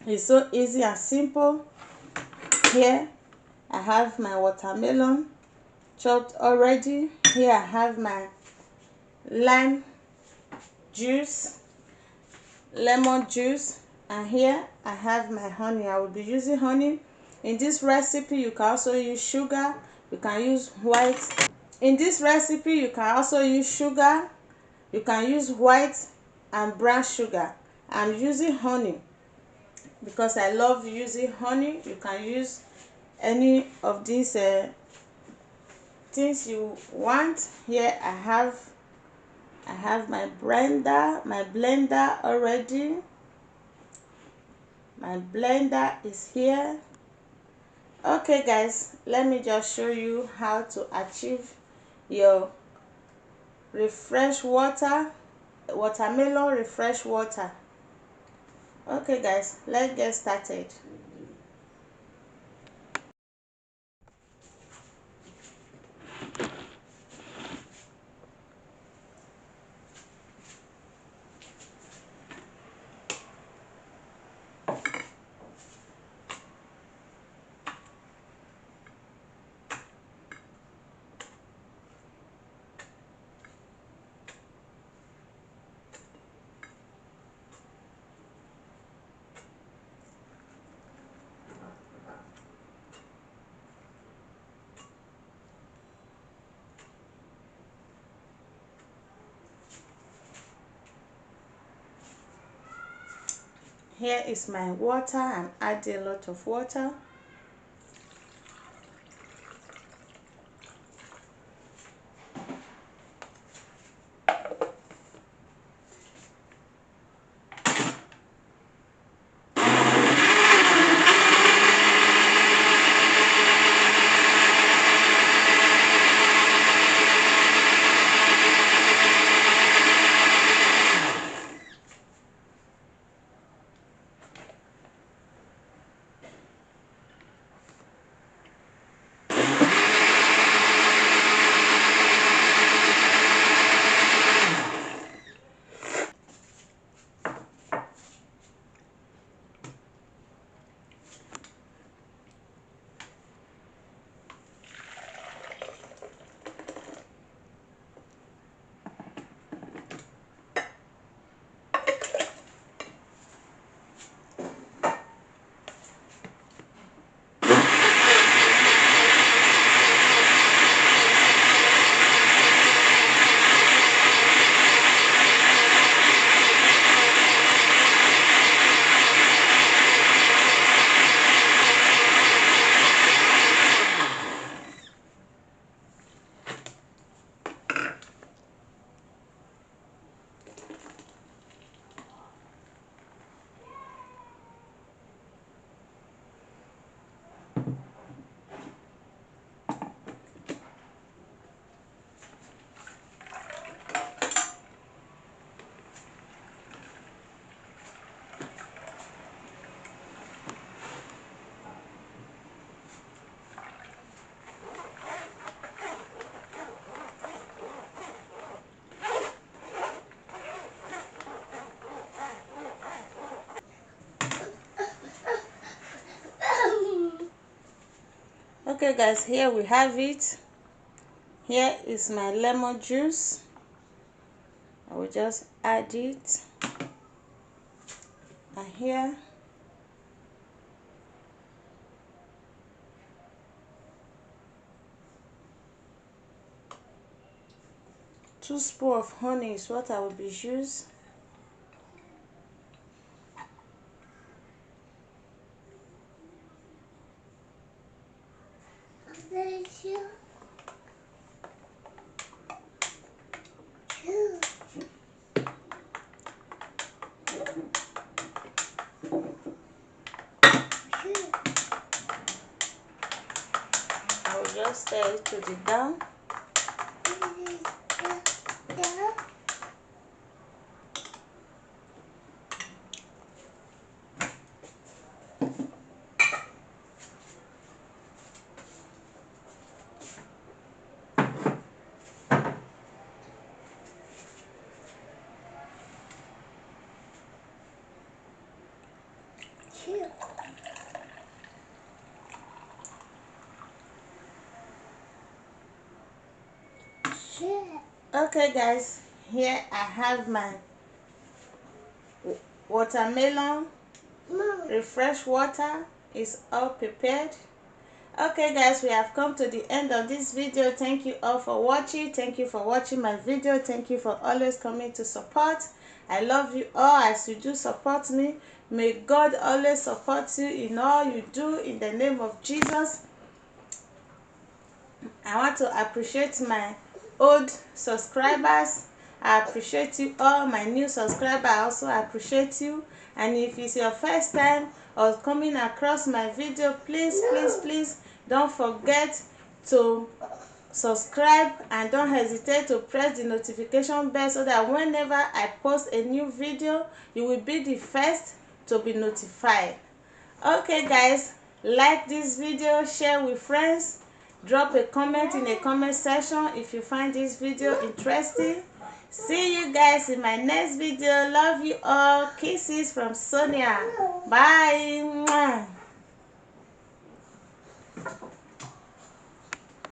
It's so easy and simple. Here I have my watermelon chopped already. Here I have my lime juice, lemon juice, and here I have my honey. I will be using honey. In this recipe you can also use sugar, you can use white. In this recipe you can also use sugar, you can use white and brown sugar. I'm using honey because I love using honey. You can use any of these things you want. Here I have my blender already. My blender is here. Okay guys, let me just show you how to achieve your refresh water, watermelon refresh water. Okay guys, let's get started. Here is my water. I'm adding a lot of water. Okay guys, here we have it. Here is my lemon juice. I will just add it. And here two spoons of honey is what I will be using. I will just stir it to the down. Okay guys, here I have my watermelon refresh water. Is all prepared. Okay guys, we have come to the end of this video. Thank you all for watching. Thank you for watching my video. Thank you for always coming to support. I love you all as you do support me. May God always support you in all you do in the name of Jesus. I want to appreciate my old subscribers. I appreciate you all. My new subscriber, I also appreciate you. And if it's your first time or coming across my video, please don't forget to subscribe and don't hesitate to press the notification bell so that whenever I post a new video, you will be the first to be notified. Okay guys, like this video, share with friends, drop a comment in the comment section if you find this video interesting. See you guys in my next video. Love you all. Kisses from Sonia. Bye.